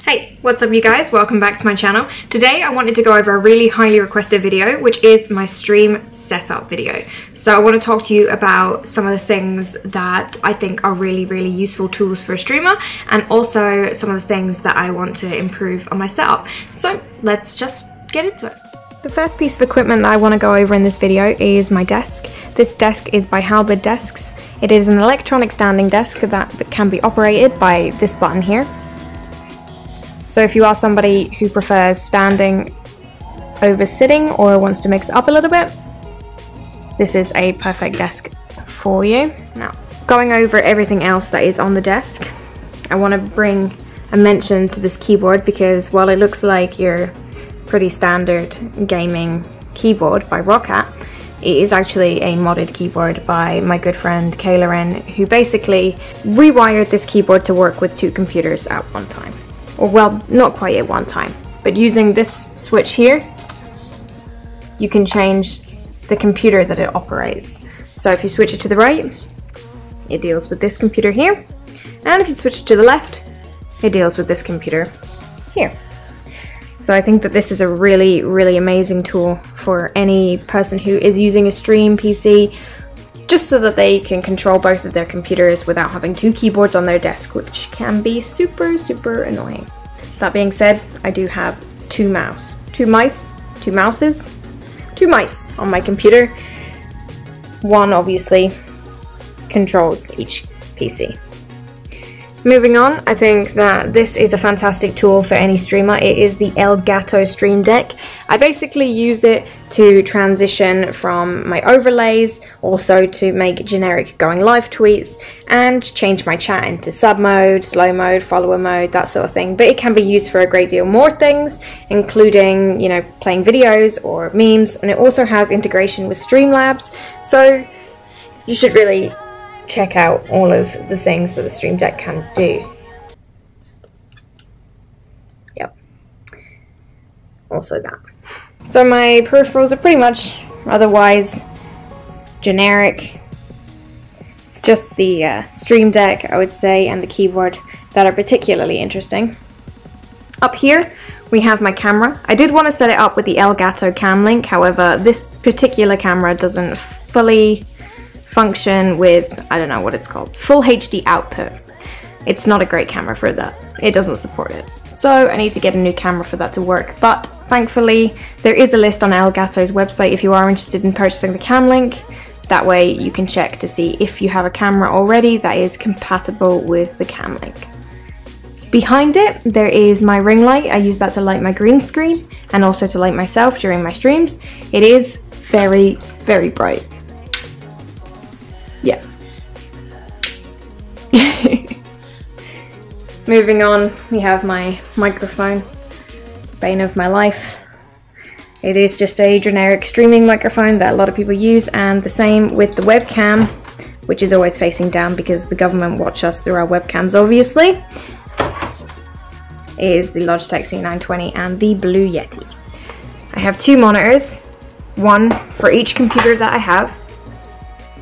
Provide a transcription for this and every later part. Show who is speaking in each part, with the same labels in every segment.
Speaker 1: Hey, what's up you guys? Welcome back to my channel. Today I wanted to go over a really highly requested video, which is my stream setup video. So I want to talk to you about some of the things that I think are really useful tools for a streamer, and also some of the things that I want to improve on my setup. So let's just get into it. The first piece of equipment that I want to go over in this video is my desk. This desk is by Halberd desks. It is an electronic standing desk that can be operated by this button here. So if you are somebody who prefers standing over sitting or wants to mix it up a little bit, this is a perfect desk for you. Now, going over everything else that is on the desk, I want to bring a mention to this keyboard, because while it looks like your pretty standard gaming keyboard by Roccat, it is actually a modded keyboard by my good friend Kailoren, who basically rewired this keyboard to work with two computers at one time. Or well, not quite at one time, but using this switch here, you can change the computer that it operates. So if you switch it to the right, it deals with this computer here, and if you switch it to the left, it deals with this computer here. So I think that this is a really amazing tool for any person who is using a stream PC, just so that they can control both of their computers without having two keyboards on their desk, which can be super annoying. That being said, I do have two mice on my computer. One obviously controls each PC. Moving on, I think that this is a fantastic tool for any streamer. It is the Elgato Stream Deck. I basically use it to transition from my overlays, also to make generic going live tweets, and change my chat into sub mode, slow mode, follower mode, that sort of thing. But it can be used for a great deal more things, including, you know, playing videos or memes, and it also has integration with Streamlabs. So you should really check out all of the things that the Stream Deck can do. Yep. Also that. So my peripherals are pretty much otherwise generic. It's just the Stream Deck, I would say, and the keyboard that are particularly interesting. Up here we have my camera. I did want to set it up with the Elgato Cam Link, however this particular camera doesn't fully function with, I don't know what it's called, full HD output. It's not a great camera for that. It doesn't support it. So I need to get a new camera for that to work, but thankfully there is a list on Elgato's website if you are interested in purchasing the Cam Link. That way you can check to see if you have a camera already that is compatible with the Cam Link. Behind it there is my ring light. I use that to light my green screen and also to light myself during my streams. It is very bright. Yeah. Moving on, we have my microphone, bane of my life. It is just a generic streaming microphone that a lot of people use, and the same with the webcam, which is always facing down because the government watch us through our webcams obviously. It is the Logitech C920 and the Blue Yeti. I have two monitors, one for each computer that I have.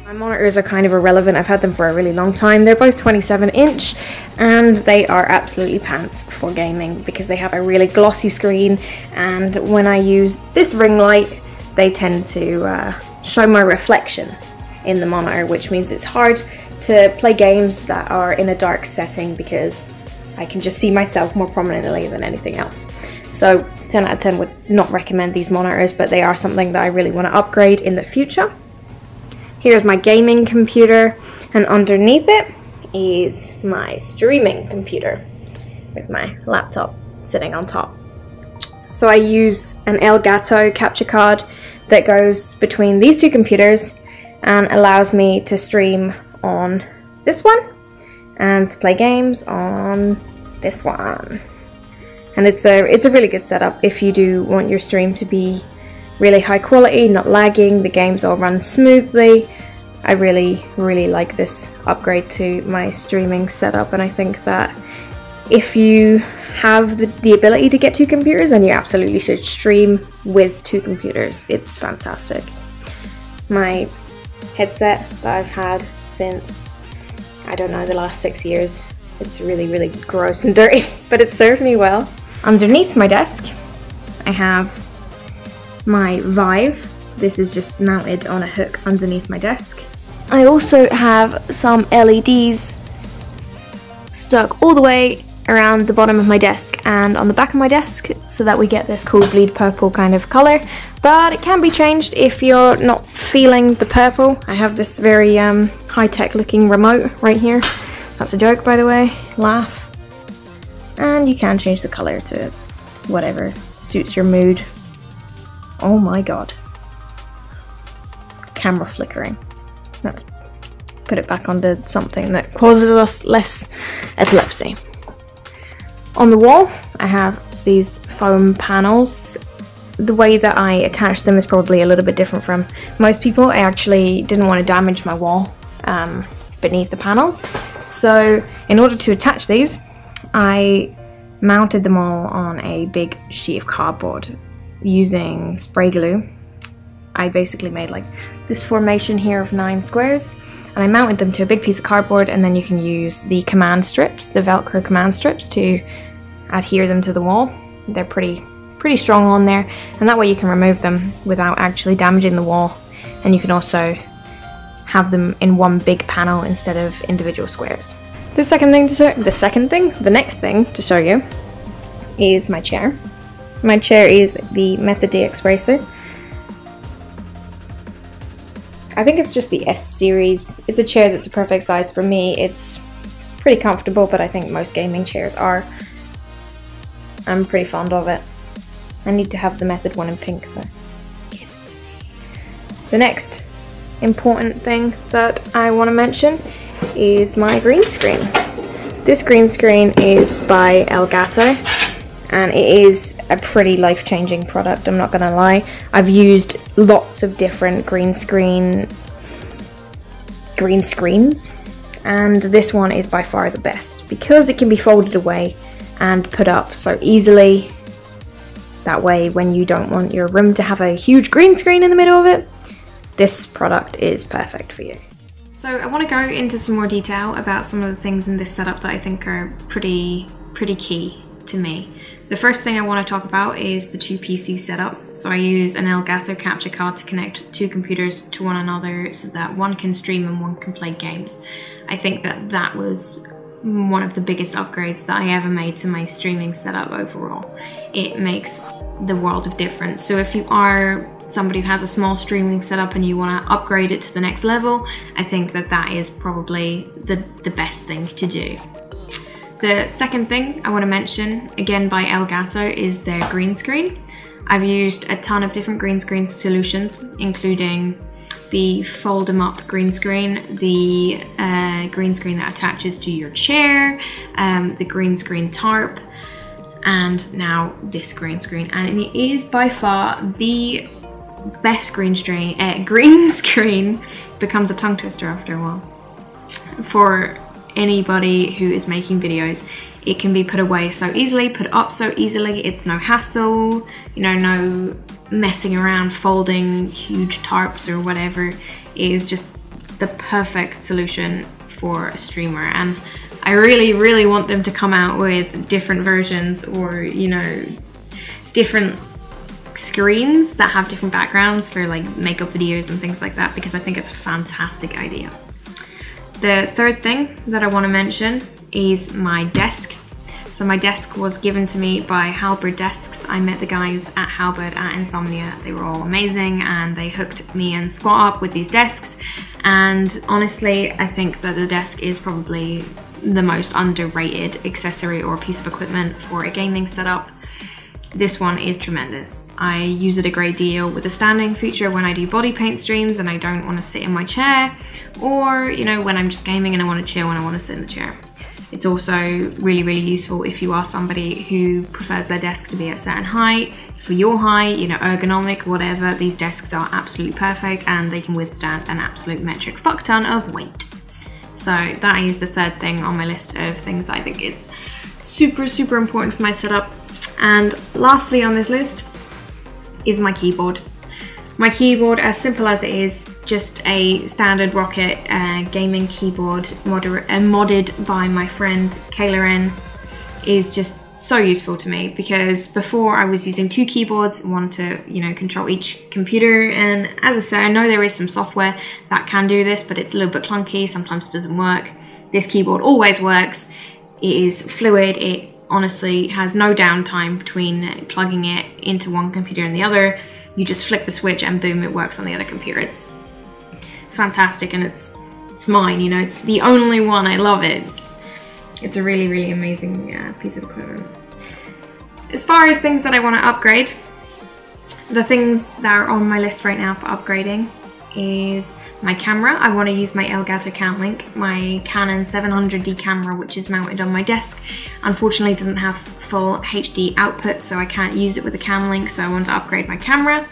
Speaker 1: My monitors are kind of irrelevant, I've had them for a really long time. They're both 27-inch and they are absolutely pants for gaming because they have a really glossy screen, and when I use this ring light they tend to show my reflection in the monitor, which means it's hard to play games that are in a dark setting because I can just see myself more prominently than anything else. So 10 out of 10 would not recommend these monitors, but they are something that I really want to upgrade in the future. Here's my gaming computer, and underneath it is my streaming computer with my laptop sitting on top. So I use an Elgato capture card that goes between these two computers and allows me to stream on this one and to play games on this one. And it's a really good setup if you do want your stream to be really high quality, not lagging, the games all run smoothly. I really like this upgrade to my streaming setup, and I think that if you have the ability to get two computers, then you absolutely should stream with two computers. It's fantastic. My headset that I've had since, I don't know, the last 6 years It's really, really gross and dirty, but it served me well. Underneath my desk, I have my Vive. This is just mounted on a hook underneath my desk. I also have some LEDs stuck all the way around the bottom of my desk and on the back of my desk, so that we get this cool bleed purple kind of color, but it can be changed if you're not feeling the purple. I have this very high-tech looking remote right here. That's a joke, by the way, laugh. And you can change the color to whatever suits your mood. Oh my god. Camera flickering. Let's put it back onto something that causes us less epilepsy. On the wall, I have these foam panels. The way that I attach them is probably a little bit different from most people. I actually didn't want to damage my wall beneath the panels. So in order to attach these, I mounted them all on a big sheet of cardboard using spray glue. I basically made like this formation here of 9 squares, and I mounted them to a big piece of cardboard, and then you can use the command strips, the Velcro command strips, to adhere them to the wall. They're pretty strong on there, and that way you can remove them without actually damaging the wall, and you can also have them in one big panel instead of individual squares. The next thing to show you is my chair. My chair is the Method DXRacer. I think it's just the F series. It's a chair that's a perfect size for me. It's pretty comfortable, but I think most gaming chairs are. I'm pretty fond of it. I need to have the Method one in pink though. Give it to me. The next important thing that I want to mention is my green screen. This green screen is by Elgato, and it is a pretty life-changing product, I'm not gonna lie. I've used lots of different green screens, and this one is by far the best because it can be folded away and put up so easily. That way, when you don't want your room to have a huge green screen in the middle of it, this product is perfect for you. So I want to go into some more detail about some of the things in this setup that I think are pretty key to me. The first thing I want to talk about is the 2 PC setup. So I use an Elgato capture card to connect 2 computers to one another so that one can stream and one can play games. I think that was one of the biggest upgrades that I ever made to my streaming setup overall. It makes the world of difference. So if you are somebody who has a small streaming setup and you want to upgrade it to the next level, I think that is probably the best thing to do. The second thing I want to mention, again by Elgato, is their green screen. I've used a ton of different green screen solutions, including the fold 'em up green screen, the green screen that attaches to your chair, the green screen tarp, and now this green screen. And it is by far the best green screen. Green screen becomes a tongue twister after a while. For anybody who is making videos, it can be put away so easily, put up so easily. It's no hassle, you know, no messing around folding huge tarps or whatever. It is just the perfect solution for a streamer, and I really want them to come out with different versions, or you know, different screens that have different backgrounds for like makeup videos and things like that, because I think it's a fantastic idea. The third thing that I want to mention is my desk. So my desk was given to me by Halberd desks. I met the guys at Halberd at Insomnia. They were all amazing, and they hooked me and Squat up with these desks. And honestly, I think that the desk is probably the most underrated accessory or piece of equipment for a gaming setup. This one is tremendous. I use it a great deal with the standing feature when I do body paint streams and I don't want to sit in my chair, or you know, when I'm just gaming and I want to chill and I want to sit in the chair. It's also really useful if you are somebody who prefers their desk to be at a certain height. For your height, you know, ergonomic, whatever, these desks are absolutely perfect and they can withstand an absolute metric fuck ton of weight. So that is the third thing on my list of things that I think is super important for my setup. And lastly on this list is my keyboard. My keyboard, as simple as it is, just a standard Roccat gaming keyboard modded by my friend Kailoren is just so useful to me, because before I was using 2 keyboards, one to, you know, control each computer, and as I say, I know there is some software that can do this, but it's a little bit clunky, sometimes it doesn't work. This keyboard always works, it is fluid, it honestly has no downtime between plugging it into one computer and the other. You just flick the switch and boom, it works on the other computer. It's fantastic, and it's mine, you know, it's the only one. I love it. It's a really, really amazing piece of equipment. As far as things that I want to upgrade, the things that are on my list right now for upgrading is my camera. I want to use my Elgato cam link. My Canon 700D camera, which is mounted on my desk, unfortunately doesn't have full HD output, so I can't use it with the cam link, so I want to upgrade my camera.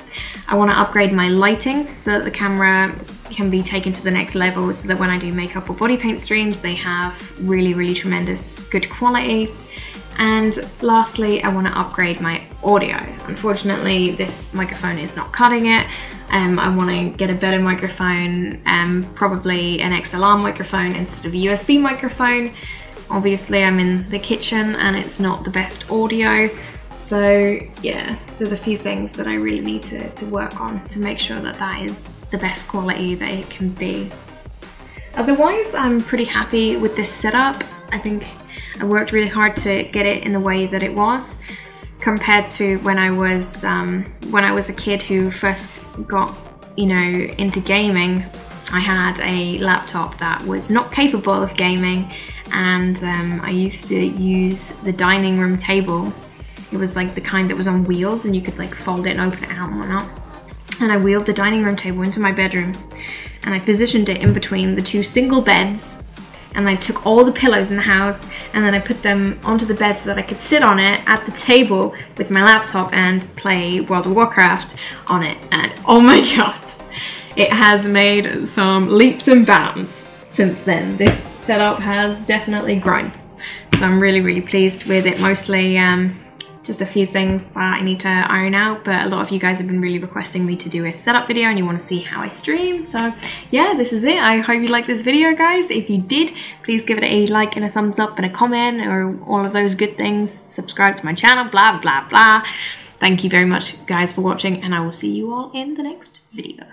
Speaker 1: I want to upgrade my lighting so that the camera can be taken to the next level, so that when I do makeup or body paint streams, they have really, really tremendous good quality. And lastly, I want to upgrade my audio. Unfortunately, this microphone is not cutting it. I want to get a better microphone, probably an XLR microphone instead of a USB microphone. Obviously, I'm in the kitchen and it's not the best audio. So yeah, there's a few things that I really need to work on to make sure that that is the best quality that it can be. Otherwise, I'm pretty happy with this setup. I think I worked really hard to get it in the way that it was, compared to when I was a kid who first got, you know, into gaming. I had a laptop that was not capable of gaming, and I used to use the dining room table. It was like the kind that was on wheels, and you could like fold it and open it out and whatnot. And I wheeled the dining room table into my bedroom, and I positioned it in between the 2 single beds, and I took all the pillows in the house and then I put them onto the bed so that I could sit on it at the table with my laptop and play World of Warcraft on it. And oh my god, it has made some leaps and bounds since then. This setup has definitely grown, so I'm really, really pleased with it. Mostly just a few things that I need to iron out, but a lot of you guys have been really requesting me to do a setup video and you want to see how I stream. So yeah, this is it. I hope you liked this video, guys. If you did, please give it a like and a thumbs up and a comment, or all of those good things. Subscribe to my channel, blah blah blah. Thank you very much, guys, for watching, and I will see you all in the next video.